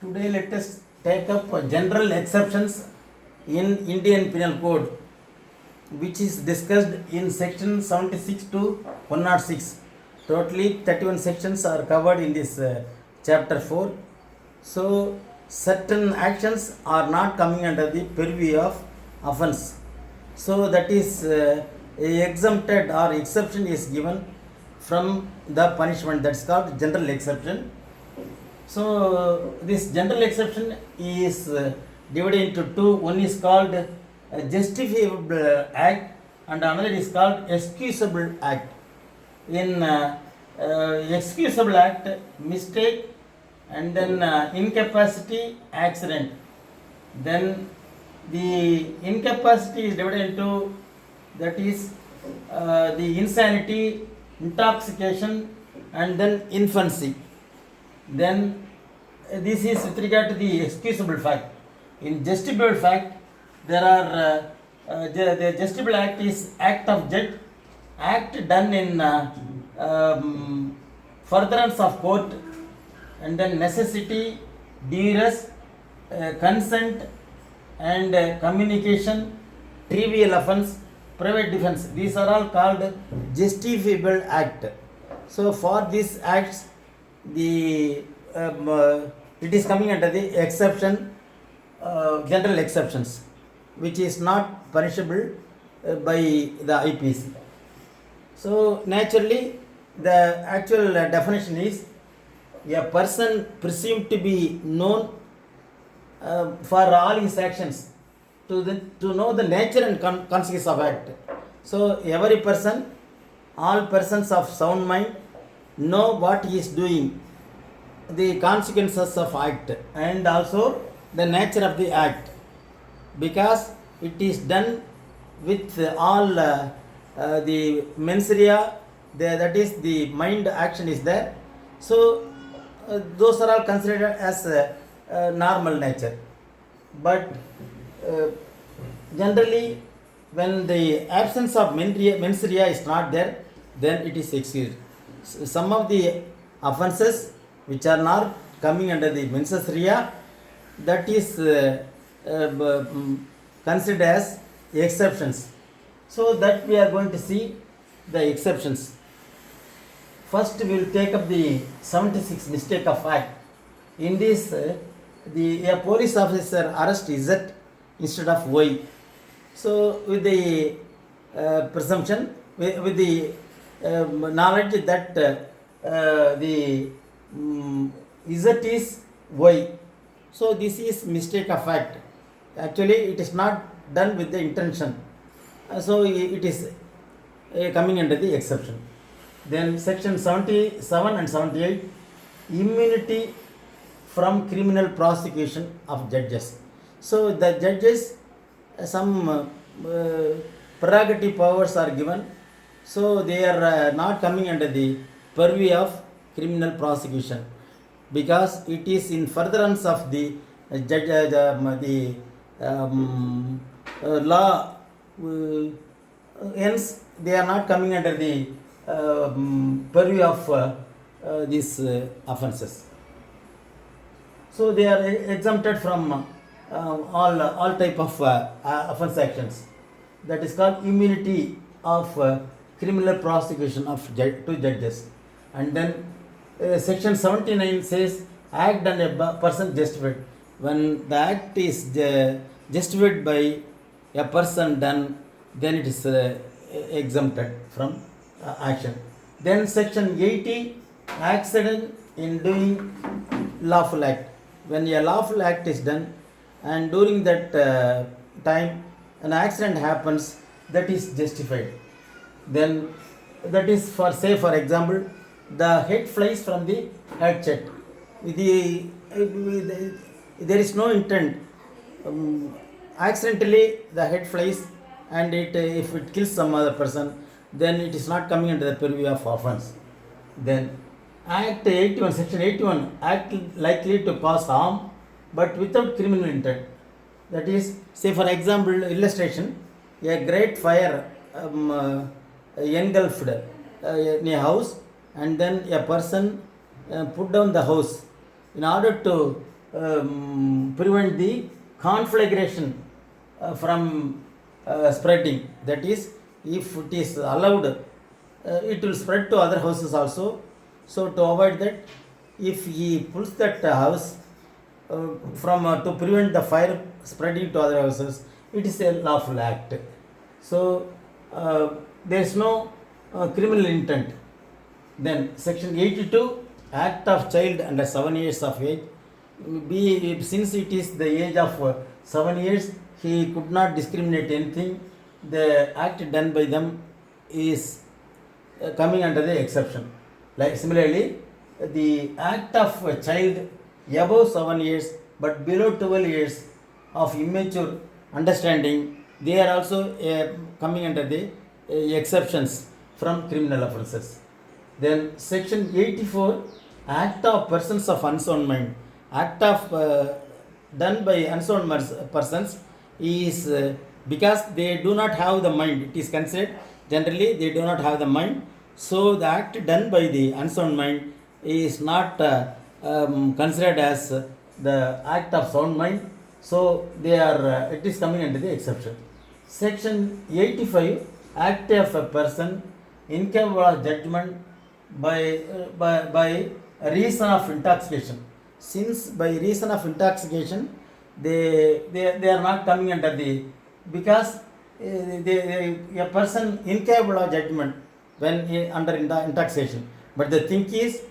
Today let us take up general exceptions in Indian Penal Code, which is discussed in section 76 to 106. Totally 31 sections are covered in this chapter 4. So certain actions are not coming under the purview of offence. So that is exempted or exception is given from the punishment. That's called general exception. So this general exception is divided into two. One is called justifiable act and another is called excusable act. In excusable act, mistake and then incapacity, accident. Then the incapacity is divided into, that is the insanity, intoxication and then infancy. Then this is with regard to the excusable fact. In justifiable fact, there are the justifiable act is act of judge, act done in furtherance of court, and then necessity, duress, consent and communication, trivial offence, private defence. These are all called justifiable act. So for these acts, the it is coming under the exception, general exceptions, which is not punishable by the IPC. So naturally, the actual definition is a person presumed to be known for all his actions, to know the nature and consequence of act. So every person, all persons of sound mind know what he is doing, the consequences of act and also the nature of the act, because it is done with all the mens rea, that is the mind action is there. So those are all considered as normal nature. But generally, when the absence of mens rea is not there, then it is excused. Some of the offences which are not coming under the mens rea, that is considered as exceptions. So that we are going to see the exceptions. First we will take up the 76 mistake of act. In this, a police officer arrests Z instead of Y. So with the presumption, with the knowledge that the Z is Y. So this is mistake of fact. Actually it is not done with the intention. So it is coming under the exception. Then section 77 and 78, immunity from criminal prosecution of judges. So the judges, some prerogative powers are given, so they are not coming under the purview of criminal prosecution, because it is in furtherance of the law. Hence they are not coming under the purview of these offences. So they are exempted from all type of offence actions. That is called immunity of criminal prosecution of to judges. And then section 79 says act done a person justified. When the act is justified by a person done, then it is exempted from action. Then section 80, accident in doing lawful act. When a lawful act is done and during that time an accident happens, that is justified. Then that is for, say for example, the head flies from the hatchet. There is no intent. Accidentally the head flies and if it kills some other person, then it is not coming under the purview of offence. Then Act 81, Section 81, act likely to cause harm but without criminal intent. That is, say for example, illustration, a great fire engulfed in a house, and then a person put down the house in order to prevent the conflagration from spreading. That is, if it is allowed, it will spread to other houses also. So to avoid that, if he pulls that house to prevent the fire spreading to other houses, it is a lawful act. So there is no criminal intent. Then section 82, act of child under 7 years of age. Since it is the age of 7 years, he could not discriminate anything. The act done by them is coming under the exception. Like similarly, the act of a child above 7 years but below 12 years of immature understanding, they are also coming under the exceptions from criminal offences. Then section 84, act of persons of unsound mind. Act of done by unsound persons is because they do not have the mind. It is considered generally they do not have the mind. So the act done by the unsound mind is not considered as the act of sound mind. So they are it is coming under the exception. Section 85, act of a person incapable of judgment by reason of intoxication. Since by reason of intoxication, they are not coming under the, because a person incapable of judgment when under intoxication. But the thing is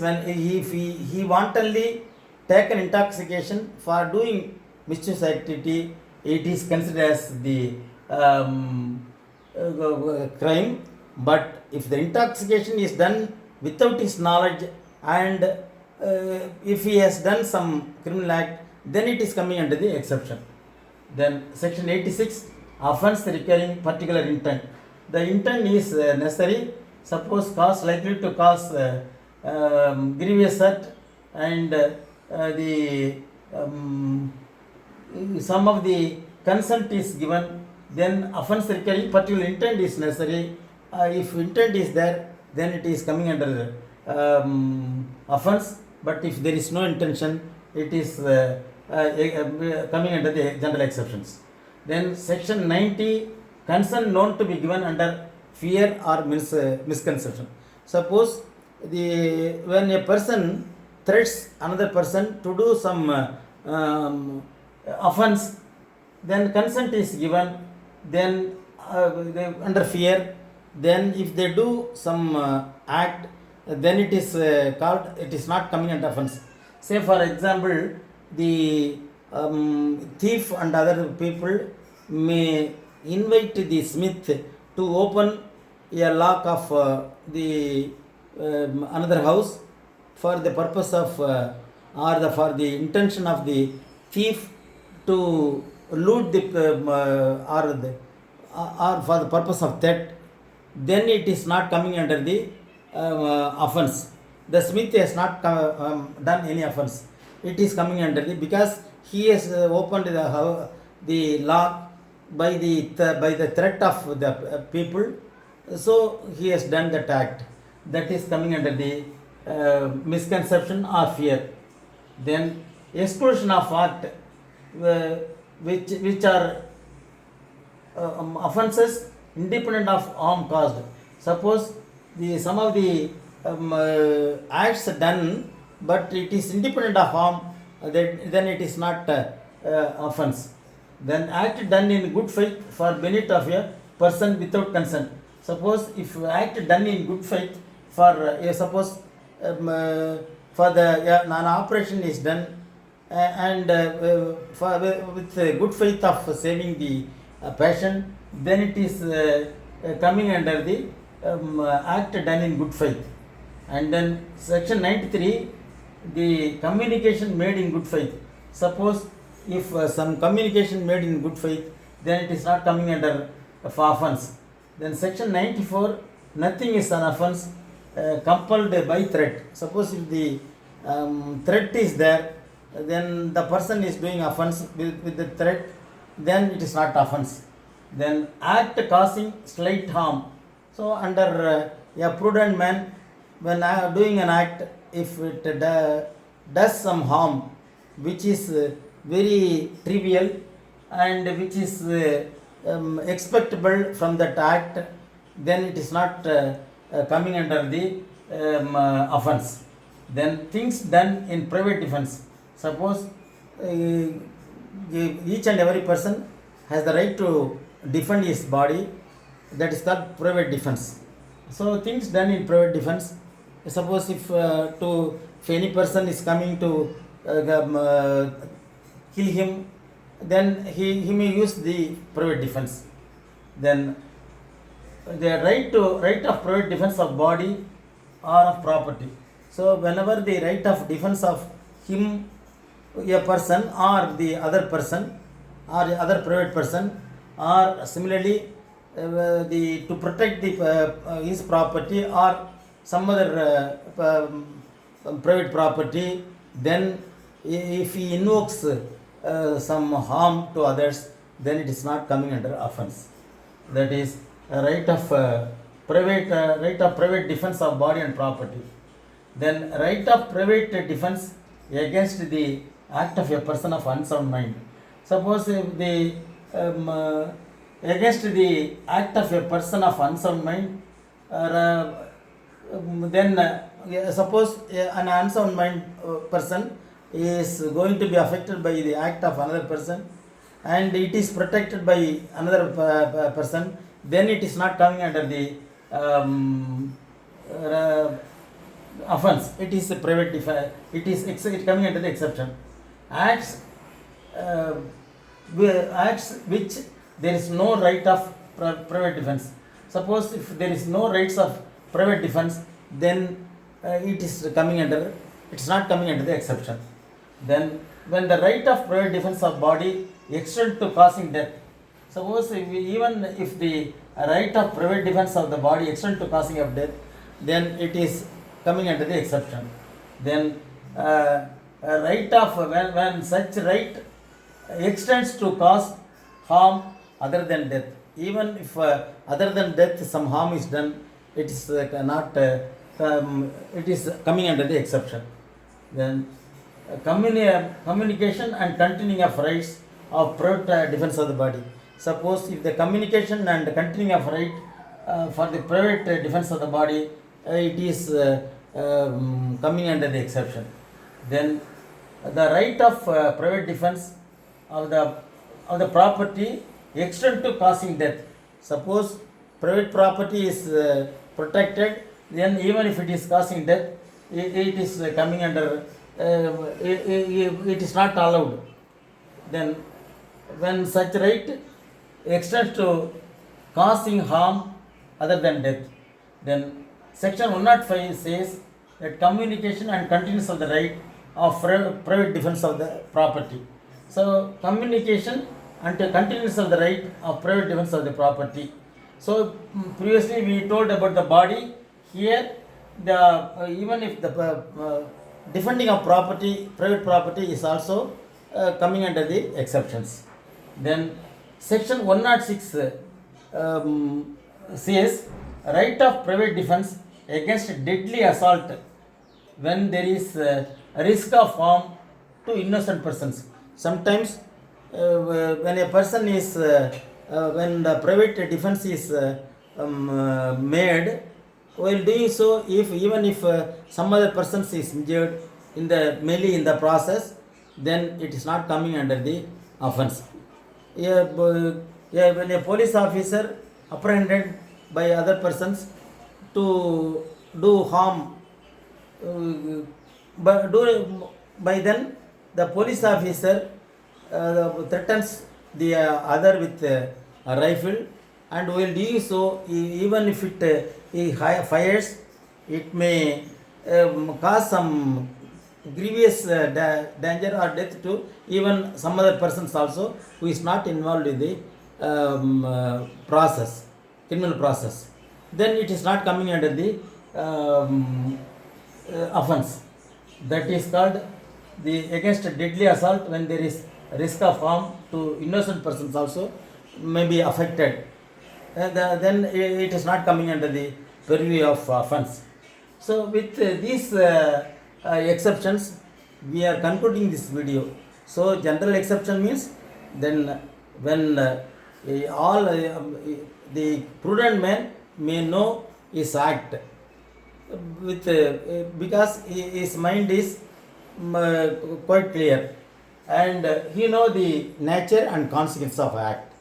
when he wantonly take an intoxication for doing mischievous activity, it is considered as the crime. But if the intoxication is done without his knowledge and if he has done some criminal act, then it is coming under the exception. Then section 86, offence requiring particular intent. The intent is necessary. Suppose cause likely to cause grievous hurt and the some of the consent is given, then offence requiring particular intent is necessary. If intent is there, then it is coming under offence. But if there is no intention, it is coming under the general exceptions. Then section 90, consent known to be given under fear or misconception. Suppose when a person threats another person to do some offense, then consent is given, then under fear. Then if they do some act, then it is called, it is not coming under offense. Say for example, the thief and other people may invite the smith to open a lock of the another house for the purpose of for the intention of the thief to loot or for the purpose of theft, then it is not coming under the offense. The smith has not done any offense. It is coming under the, because he has opened the lock by the threat of the people, so he has done that act. That is coming under the misconception or fear. Then exclusion of act which are offences independent of harm caused. Suppose some of the acts done, but it is independent of harm, then it is not offense. Then act done in good faith for benefit of a person without consent. Suppose if act done in good faith for suppose for the an operation is done and with good faith of saving the patient, then it is coming under the act done in good faith. And then section 93, the communication made in good faith. Suppose if some communication made in good faith, then it is not coming under offense. Then section 94, nothing is an offense compelled by threat. Suppose if the threat is there, then the person is doing offense with the threat, then it is not offense. Then act causing slight harm. So under a prudent man, when doing an act, if it does some harm which is very trivial and which is expectable from that act, then it is not coming under the offense. Then things done in private defense. Suppose each and every person has the right to defend his body, that is called private defense. So things done in private defense. Suppose if any person is coming to kill him, then he may use the private defense. Then the right of private defense of body or of property. So whenever the right of defense of him, a person or the other person or the other private person, or similarly to protect his property or some other private property, then if he invokes some harm to others, then it is not coming under offense. That is a right of private defense of body and property. Then right of private defense against the act of a person of unsound mind. Suppose if the against the act of a person of unsound mind, then suppose an unsound mind person is going to be affected by the act of another person and it is protected by another person, then it is not coming under the offense. It is a private defense. It is coming under the exception. Acts which there is no right of private defense. Suppose if there is no rights of private defense, then it is not coming under the exception. Then when the right of private defense of body extend to causing death, suppose even if the right of private defense of the body extend to causing of death, then it is coming under the exception. Then right of when such right extends to cause harm other than death, even if other than death some harm is done, it is not it is coming under the exception. Then communication and continuing of rights of private defense of the body. Suppose if the communication and continuing of right for the private defense of the body, it is coming under the exception. Then the right of private defense of the property extend to causing death. Suppose private property is protected, then even if it is causing death, it is coming under it is not allowed. Then when such right extends to causing harm other than death, then section 105 says that communication and continuance of the right of private defense of the property. So communication and continuance of the right of private defense of the property. So previously we told about the body. Here the even if the defending of property, private property is also coming under the exceptions. Then section 106 says right of private defense against deadly assault when there is a risk of harm to innocent persons. Sometimes when a person is when the private defense is made, while doing so, even if some other person is injured in the process, then it is not coming under the offense. When a police officer apprehended by other persons to do harm, by then the police officer threatens the other with a rifle, and while doing so, even if he fires, it may cause some grievous danger or death to even some other persons also who is not involved in the criminal process. Then it is not coming under the offense. That is called the against deadly assault when there is risk of harm to innocent persons also may be affected. Then it is not coming under the purview of offense. So with these exceptions, we are concluding this video. So general exception means then when all the prudent man may know his act with because his mind is quite clear, and he know the nature and consequence of act.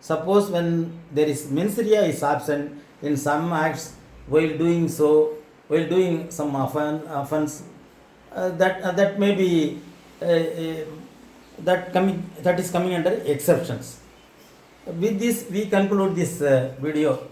Suppose when there is mens rea is absent in some acts, while doing so, while doing some offense, that may be that is coming under exceptions. With this, we conclude this video.